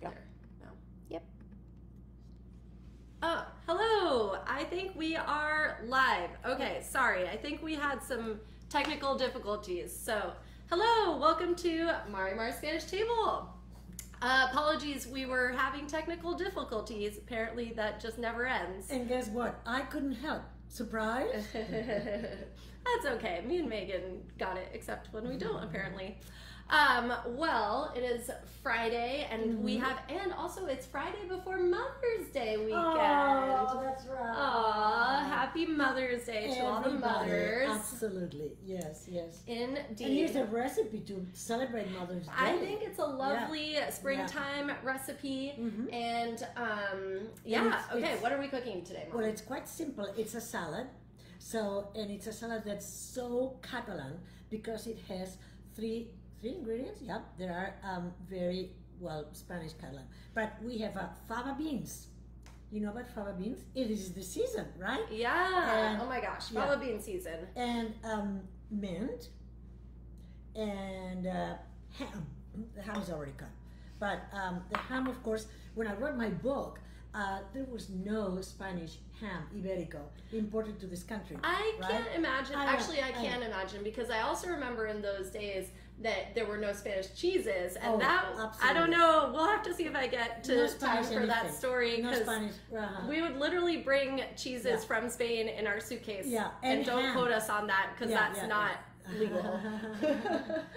go. No. Yep. Oh, hello. I think we are live. Okay, sorry. I think we had some technical difficulties. So, hello. Welcome to MARIMAR'S Spanish Table. Apologies, we were having technical difficulties. Apparently, that just never ends. And guess what? I couldn't help. Surprise? That's okay. Me and Megan got it, except when we don't, apparently. Well, it is Friday, and we have, and also it's Friday before Mother's Day weekend. Oh, that's right. Aw, happy Mother's Day to all the mothers. Absolutely, yes, yes. Indeed. And here's a recipe to celebrate Mother's Day. I think it's a lovely springtime recipe, and okay, what are we cooking today, Mom? Well, it's quite simple. It's a salad. So, and it's a salad that's so Catalan because it has three ingredients. Yeah, there are very well Spanish Catalan, but we have fava beans. You know about fava beans? It is the season, right? Yeah. And, oh my gosh, fava bean season. And mint and ham. The ham is already cut, but the ham, of course. When I wrote my book, there was no Spanish ham Iberico imported to this country. I can't imagine. Actually, I can imagine because I also remember in those days that there were no Spanish cheeses, and I don't know. We'll have to see if I get to time for that story because we would literally bring cheeses from Spain in our suitcase. Yeah, and don't quote us on that because that's not legal.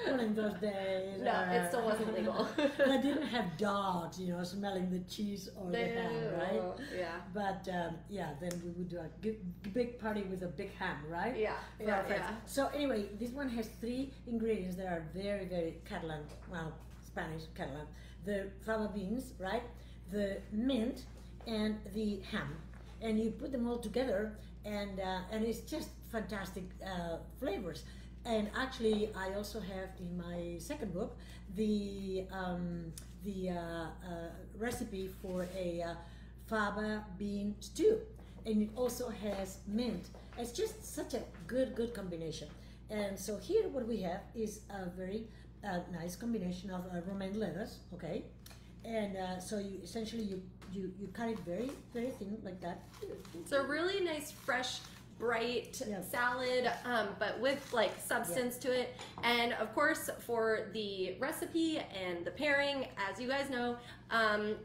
Well, in those days, no, it still wasn't legal. I didn't have dogs, you know, smelling the cheese or the ham, right? Yeah. But then we would do a big party with a big ham, right? Yeah. Yeah. So anyway, this one has three ingredients that are very, very Catalan, well, Spanish Catalan. The fava beans, right? The mint and the ham, and you put them all together, and it's just fantastic flavors. And actually, I also have in my second book the recipe for a fava bean stew, and it also has mint. It's just such a good combination. And so here, what we have is a very nice combination of romaine lettuce, okay? And so you essentially you cut it very thin like that. It's a really nice fresh, bright salad, but with like substance to it. And of course, for the recipe and the pairing, as you guys know,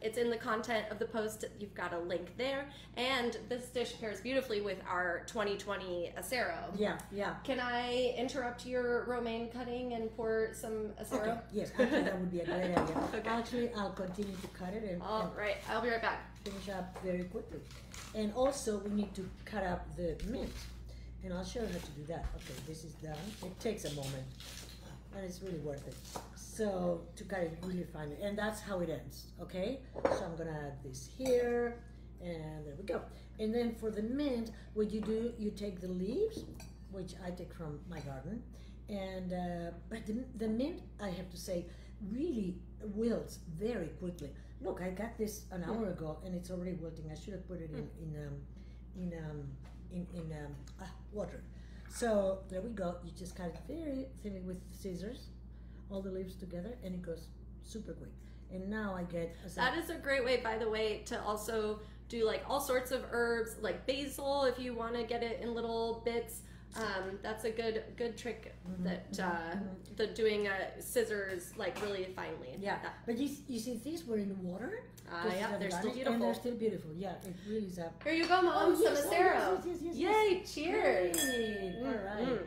it's in the content of the post. You've got a link there, and this dish pairs beautifully with our 2020 acero. Yeah. Can I interrupt your romaine cutting and pour some acero? Okay. Yes, actually that would be a great idea. Okay. Actually, I'll continue to cut it and right, I'll be right back. Finish up very quickly. And also we need to cut up the mint, and I'll show you how to do that. Okay, this is done. It takes a moment, and it's really worth it. So to cut it really finely, and that's how it ends. Okay, so I'm gonna add this here, and there we go. And then for the mint, what you do, you take the leaves, which I take from my garden, and but the mint, I have to say, really wilts very quickly. Look, I got this an hour ago, and it's already wilting. I should have put it in water. So there we go. You just cut it very thinly with scissors, all the leaves together, and it goes super quick. And now I get that is a great way, by the way, to also do like all sorts of herbs, like basil, if you want to get it in little bits. That's a good trick that the doing scissors like really finely. Yeah, but you see these were in water. Yeah, they're still beautiful. And they're still beautiful. Yeah, it really is up. Here you go, Mom. Some acero. Yes. Yay! Cheers. All right.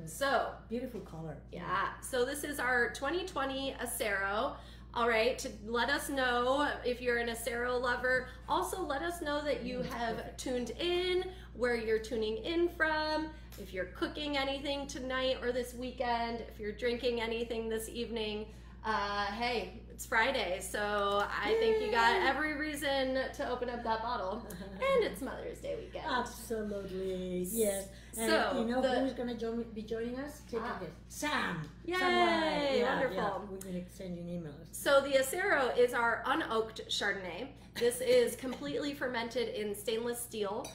So beautiful color. Yeah. So this is our 2020 acero. All right, to let us know if you're an acero lover. Also, let us know that you have tuned in, where you're tuning in from, if you're cooking anything tonight or this weekend, if you're drinking anything this evening. Hey, it's Friday, so I think you got every reason to open up that bottle. And it's Mother's Day weekend. Absolutely, yes. And so you know who's going to be joining us? Take a guess. Sam. Yay, wonderful. Yeah. We're going to send you emails. So the acero is our unoaked Chardonnay. This is completely fermented in stainless steel.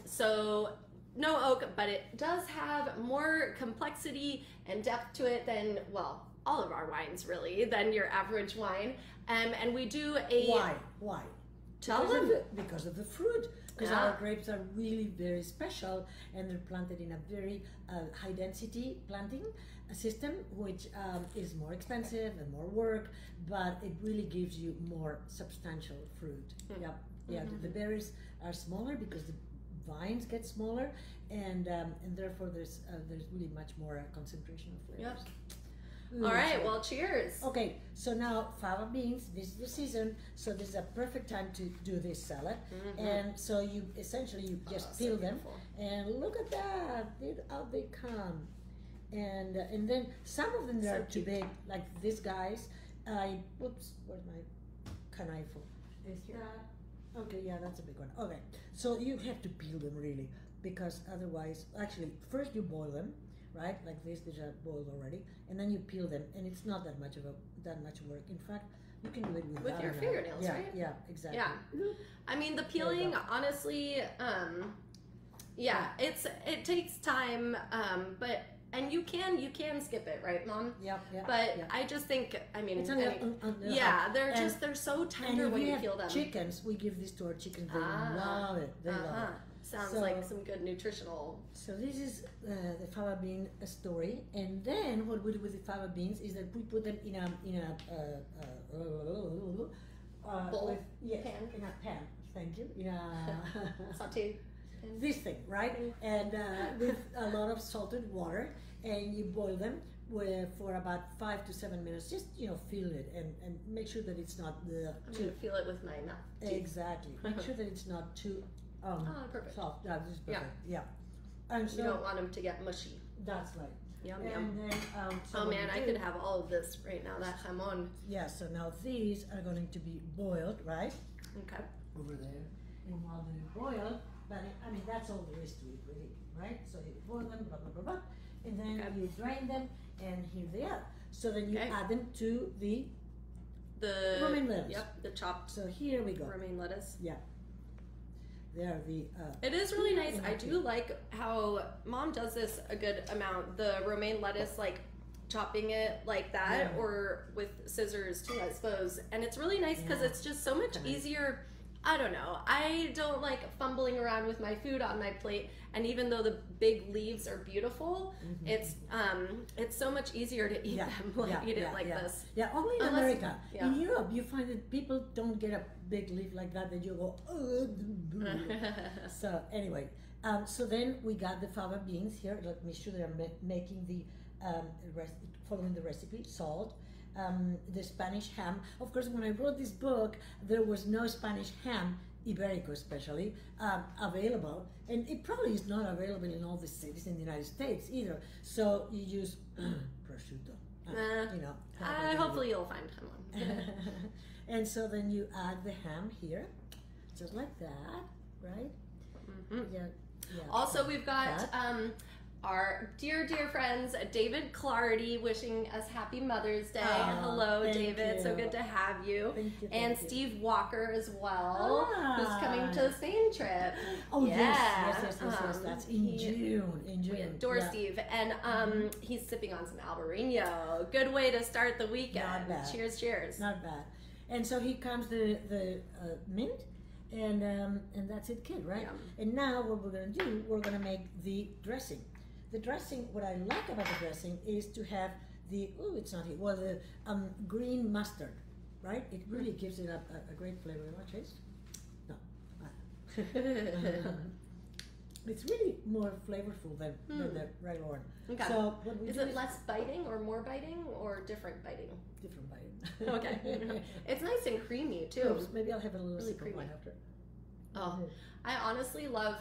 So no oak, but it does have more complexity and depth to it than, well, all of our wines really than your average wine. And we do a Why? Tell them. Because of the fruit. Because our grapes are really very special, and they're planted in a very high density planting system, which is more expensive and more work, but it really gives you more substantial fruit. Yeah, the berries are smaller because the vines get smaller, and therefore there's really much more concentration of flavors. All right, well, cheers. Okay, so now fava beans, this is the season, so this is a perfect time to do this salad. And so you essentially just peel them, and look at that, out they come. And then some of them are too big, like these guys. Whoops, where's my knife? Is that? Okay, yeah, that's a big one. Okay, so you have to peel them really, because otherwise, actually, first you boil them. Right, like this, these are boiled already, and then you peel them, and it's not that much work. In fact, you can do it with your fingernails, right? Yeah, exactly. Yeah, I mean the peeling, honestly, it takes time, but you can skip it, right, Mom? Yeah. But I just think, I mean, they're so tender when you peel them. Chickens, we give this to our chickens. They love it. They love it. Sounds like some good nutritional. So this is the fava bean story, and then what we do with the fava beans is that we put them in a bowl, pan. In a pan. Thank you. In a saute. This thing, right? And with a lot of salted water, and you boil them for about 5 to 7 minutes. Just feel it and make sure that it's not I'm gonna feel it with my mouth. Exactly. Make sure that it's not too. Perfect. Soft. Yeah, this is perfect. Yeah. And so you don't want them to get mushy. That's right. Yum. Then, oh man, I could have all of this right now. That jamon. Yeah. So now these are going to be boiled, right? Okay. Over there, and while they're boiled, but I mean that's all there is to it, really, right? So you boil them, blah blah blah blah, and then you drain them, and here they are. So then you add them to the romaine lettuce. Yep, the chopped. So here we go. Romaine lettuce. Yeah. They are the. It is really nice. I do like how Mom does this a good amount. The romaine lettuce, like chopping it like that, or with scissors too, I suppose. And it's really nice because it's just so much easier. I don't know. I don't like fumbling around with my food on my plate. And even though the big leaves are beautiful, it's so much easier to eat them. Eat it like this. Yeah, only in America. In Europe, you find that people don't get a big leaf like that. That you go. So anyway, so then we got the fava beans here. Let me show they're making the following the recipe. Salt. The Spanish ham. Of course, when I wrote this book, there was no Spanish ham, Iberico especially, available, and it probably is not available in all the cities in the United States either. So you use prosciutto. Hopefully you'll find one. And so then you add the ham here, just like that, right? Yeah. Also, we've got our dear friends, David Clardy, wishing us happy Mother's Day. Hello, David. So good to have you. Thank you. Steve Walker as well, who's coming to the Spain trip. Oh, yes. That's in June. We adore Steve. And he's sipping on some Albarino. Good way to start the weekend. Not bad. Cheers. Not bad. And so here comes the mint. And that's it, kid, right? Yeah. And now what we're going to do, we're going to make the dressing. The dressing, what I like about the dressing is to have the, it's not here, well, the green mustard, right? It really gives it a great flavor. You want to taste? No. It's really more flavorful than the regular one. Okay. So what we is it less biting or more biting or different biting? Different biting. Okay. It's nice and creamy too. Oops, maybe I'll have a little really sip of mine after. Oh, I honestly love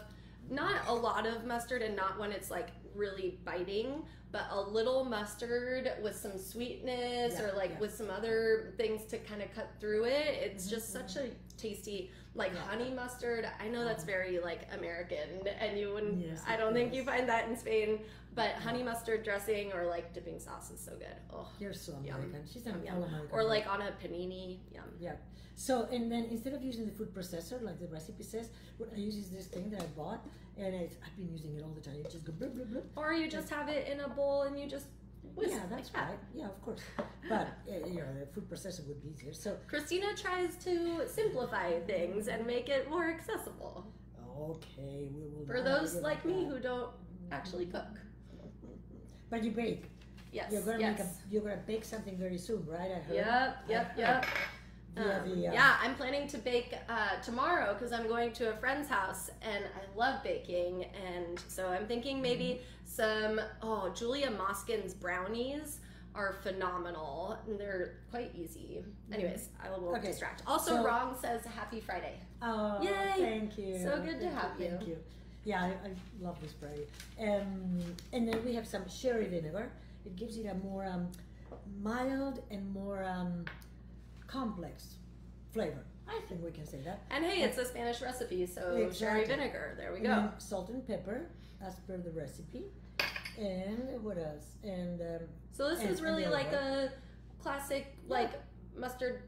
not a lot of mustard and not when it's like really biting, but a little mustard with some sweetness or like with some other things to kind of cut through it. It's just such a tasty, like honey mustard. I know that's very like American and you wouldn't, I don't think you find that in Spain, but honey mustard dressing or like dipping sauce is so good. Oh, you're so American. She's an American. Or like on a panini. Yum. Yeah. So, and then instead of using the food processor, like the recipe says, what I use is this thing that I bought, and I've been using it all the time. You just go blub, blub, blub. Or you just have it in a bowl and you just whisk Yeah, that's like that. right. Yeah, of course. But the food processor would be easier. So Christina tries to simplify things and make it more accessible okay, we will. for not those argue like about me that. who don't actually cook. But you bake. Yes. You're gonna Yes. you're gonna bake something very soon, right? I heard. Yep. Yeah, I'm planning to bake tomorrow because I'm going to a friend's house and I love baking, and so I'm thinking maybe some Julia Moskin's brownies are phenomenal and they're quite easy. Anyways, I won't distract. Also, So- Wrong says Happy Friday. Oh, Yay! thank you. So good to have you. Thank you. Yeah, I love this bread. And then we have some sherry vinegar. It gives it a more mild and more complex flavor. I think we can say that. And hey, it's a Spanish recipe, so Exactly. sherry vinegar. There we And go. then salt and pepper, as per the recipe. And what else? And So this is and really the like other a classic like mustard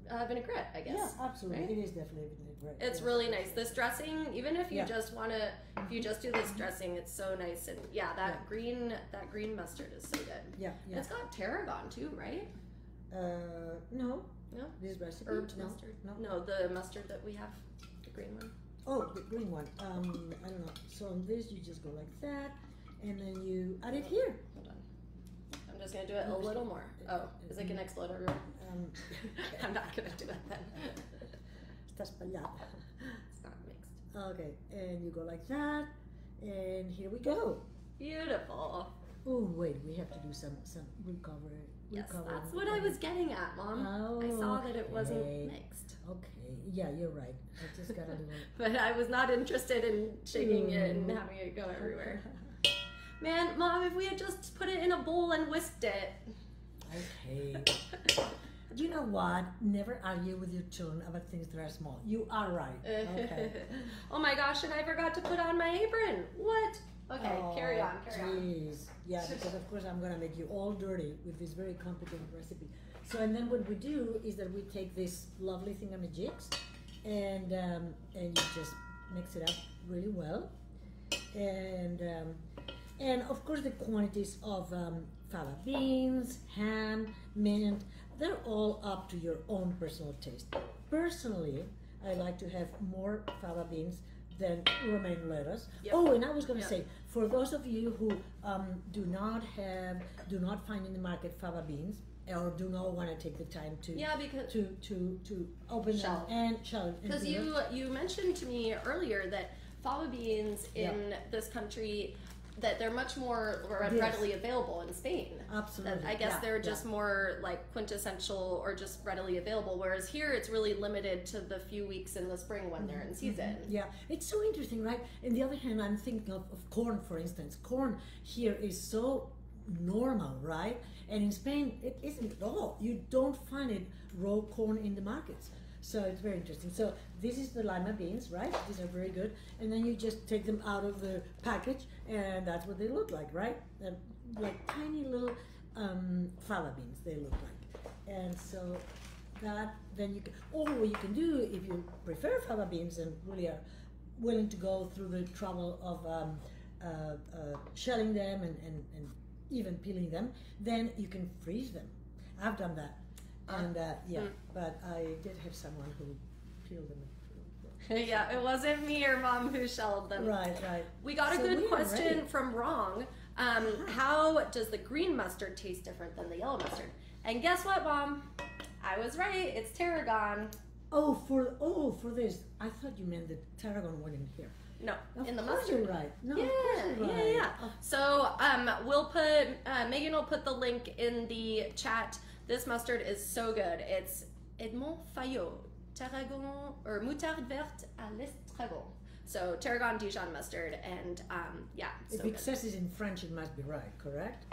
vinaigrette, I guess. yeah, absolutely. right? It is definitely a vinaigrette. It's yes. really nice. This dressing, even if you Yeah. just want to, if you just do this dressing, it's so nice. And yeah, that green mustard is so good. Yeah, yeah. It's got tarragon too, right? No. No? This recipe? Herbed No. mustard. No. No, the mustard that we have, the green one. Oh, the green one. I don't know. So on this, you just go like that, and then you add it here. Hold on. I'm just gonna do it a little more. Oh, is it gonna explode everywhere? I'm not gonna do it then. Está espallada. It's not mixed. Okay, and you go like that, and here we go. Beautiful. Oh wait, we have to do some recovery. Yes, that's what I was getting at, Mom. I saw that it wasn't Okay. mixed. Okay, yeah, you're right. I just got a little. But I was not interested in shaking it and having it go everywhere. Man, Mom, if we had just put it in a bowl and whisked it. Okay. You know what? Never argue with your children about things that are small. You are right. Okay. Oh my gosh, and I forgot to put on my apron. What? Okay, carry on. Jeez. Yeah, because of course I'm gonna make you all dirty with this very complicated recipe. So and then what we do is that we take this lovely thingamajigs and you just mix it up really well. And of course the quantities of fava beans, ham, mint, they're all up to your own personal taste. Personally, I like to have more fava beans than romaine lettuce. Yep. Oh, and I was going to Yep. say, for those of you who do not find in the market fava beans, or do not want to take the time to Yeah, because to open Shell. them and shell and because peel them. you mentioned to me earlier that fava beans in this country, that they're much more readily available in Spain. Absolutely. That I guess Yeah, they're yeah. just more like quintessential or just readily available, whereas here it's really limited to the few weeks in the spring when they're in season. Yeah, it's so interesting, right? On the other hand, I'm thinking of corn, for instance. Corn here is so normal, right? And in Spain, it isn't at all. You don't find it raw corn in the markets. So it's very interesting. So this is the lima beans, right? These are very good. And then you just take them out of the package, and that's what they look like, right? Like tiny little fava beans, they look like. And so that, then you can, or what you can do if you prefer fava beans and really are willing to go through the trouble of shelling them and even peeling them, then you can freeze them. I've done that. And but I did have someone who peeled them. Yeah, it wasn't me or Mom who shelled them. Right. We got a So good we are question ready. from Wrong. How does the green mustard taste different than the yellow mustard? And guess what, Mom? I was right. It's tarragon. Oh, for this, I thought you meant the tarragon one in here. No, Of in the course mustard. you're right. No, Yeah, of course you're right. yeah. So we'll put Megan will put the link in the chat. This mustard is so good. It's Edmond Fayot, tarragon or moutarde verte à l'estragon. So tarragon Dijon mustard, and yeah, so If it good. says it in French, it must be right, correct?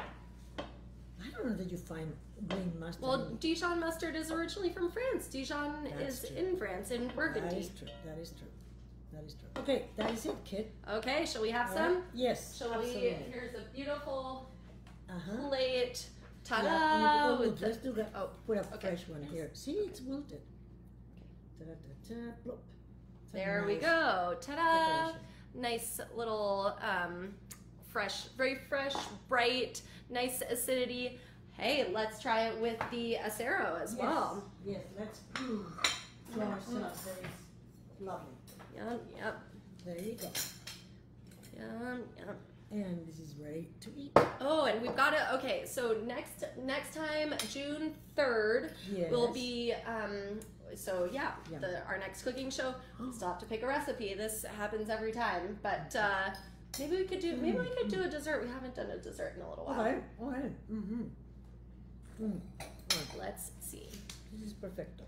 I don't know that you find green mustard. Well, in- Dijon mustard is originally from France. Dijon That's is true. in France, in that Burgundy. is true. That is true. That is true. Okay, that is it, kid. Okay, shall we have All some? right? Yes. Shall absolutely. we? Here's a beautiful Uh-huh. plate. Ta-da! Yeah, with look, let's do that. oh, Put a okay. fresh one here. See, it's wilted. Ta-da-ta-ta, plop. It's a There we nice go. Ta-da! decoration. Nice little fresh, very fresh, bright, nice acidity. Hey, let's try it with the acero as well. Yes, let's prove to ourselves that it's lovely. Yum, yum. There you go. Yum, yum. And this is ready to eat. Oh, and we've got to, okay, so next time, June 3rd, will be, so yeah, our next cooking show. We still have to pick a recipe. This happens every time, but maybe we could do a dessert. We haven't done a dessert in a little while. Okay. Let's see. This is perfecto.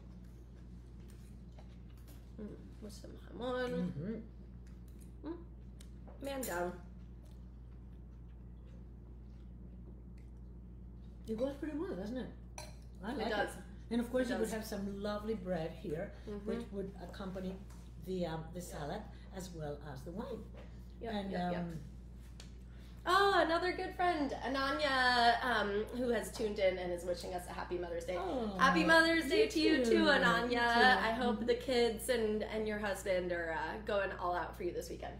With some jamon. Man down. It goes pretty well, doesn't it? I like it. Does. And of course, you would have some lovely bread here, which would accompany the salad as well as the wine. Oh, another good friend, Ananya, who has tuned in and is wishing us a happy Mother's Day. Oh, happy Mother's Day to you too, Ananya. You too. I hope the kids and your husband are going all out for you this weekend.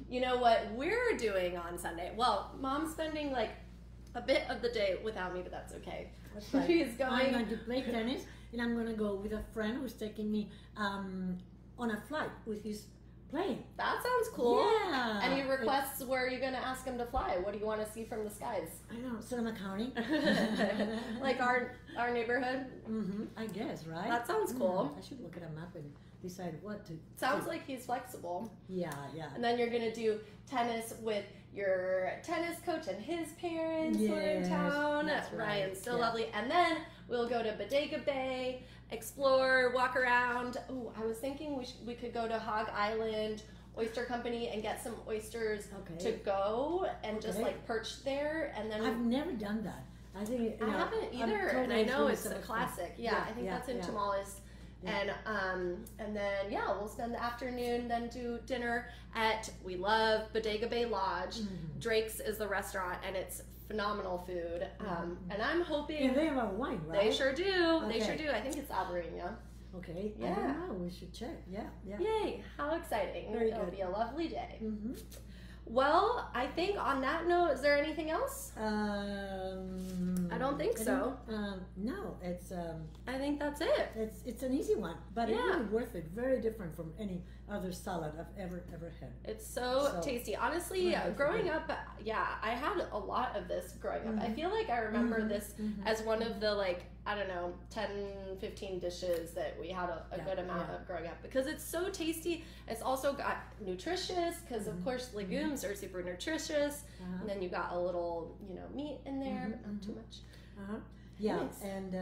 You know what we're doing on Sunday? Well, Mom's spending like a bit of the day without me, but that's okay. That's right. She's going. I'm going to play tennis, and I'm going to go with a friend who's taking me on a flight with his plane. That sounds cool. Yeah. Any requests? Where are you going to ask him to fly? What do you want to see from the skies? I don't know, Sonoma County. Like our neighborhood? I guess, right? That sounds cool. I should look at a map and decide what to Sounds do. like he's flexible. Yeah. And then you're going to do tennis with your tennis coach and his parents who are in town. That's right. Ryan's still lovely. And then we'll go to Bodega Bay, explore, walk around. Oh, I was thinking we could go to Hog Island Oyster Company and get some oysters to go and just like perch there. And then I've never done that. I think I haven't either, and I know it's a classic. Yeah, I think that's in Tamales. Yeah. And then we'll spend the afternoon, then do dinner at, we love Bodega Bay Lodge. Drake's is the restaurant, and it's phenomenal food. And I'm hoping. And they have a wine, right? They sure do. They sure do. I think it's Albarino. Okay. Yeah. I don't know. We should check. Yeah. Yay! How exciting! It'll be a lovely day. Well, I think on that note, is there anything else? I don't think so. No, it's. I think that's it. It's an easy one, but it's really worth it. Very different from any other salad I've ever had. It's so tasty. Honestly, growing up, I had a lot of this growing up. I feel like I remember this as one of the 10, 15 dishes that we had a good amount of growing up, because it's so tasty. It's also got nutritious, because of course legumes are super nutritious, and then you got a little meat in there, but not too much. Yeah, nice. And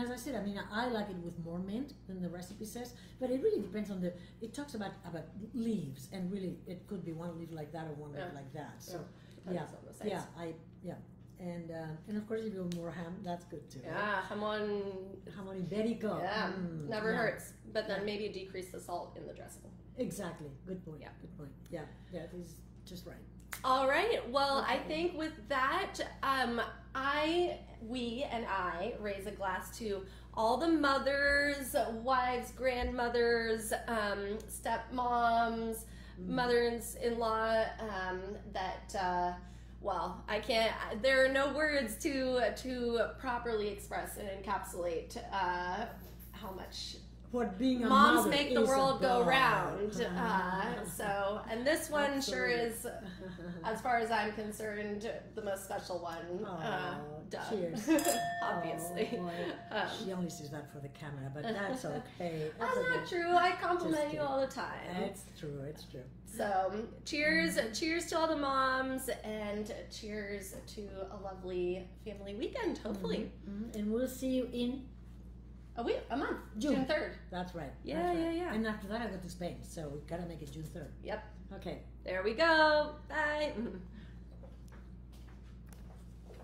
as I said, I mean, I like it with more mint than the recipe says, but it really depends on it talks about leaves, and really it could be one leaf like that or one leaf like that. So and of course if you want more ham, that's good too. Yeah, jamon ibérico. Yeah, never hurts. But then maybe decrease the salt in the dressing. Exactly. Good point. Yeah. Good point. Yeah. Yeah. This is just right. All right. Well, I think with that, we raise a glass to all the mothers, wives, grandmothers, stepmoms, mothers-in-law that. Well, I can't. There are no words to properly express and encapsulate how much. What being a moms mother make the is world go about. round. And this one sure is, as far as I'm concerned, the most special one. Cheers. Obviously. She only says that for the camera, but that's okay. That's not true. I compliment you all the time. It's true. It's true. So, cheers to all the moms, and cheers to a lovely family weekend, hopefully. And we'll see you in a month, June 3rd. That's right. Yeah. And after that, I go to Spain, so we gotta make it June 3rd. Yep. Okay. There we go. Bye.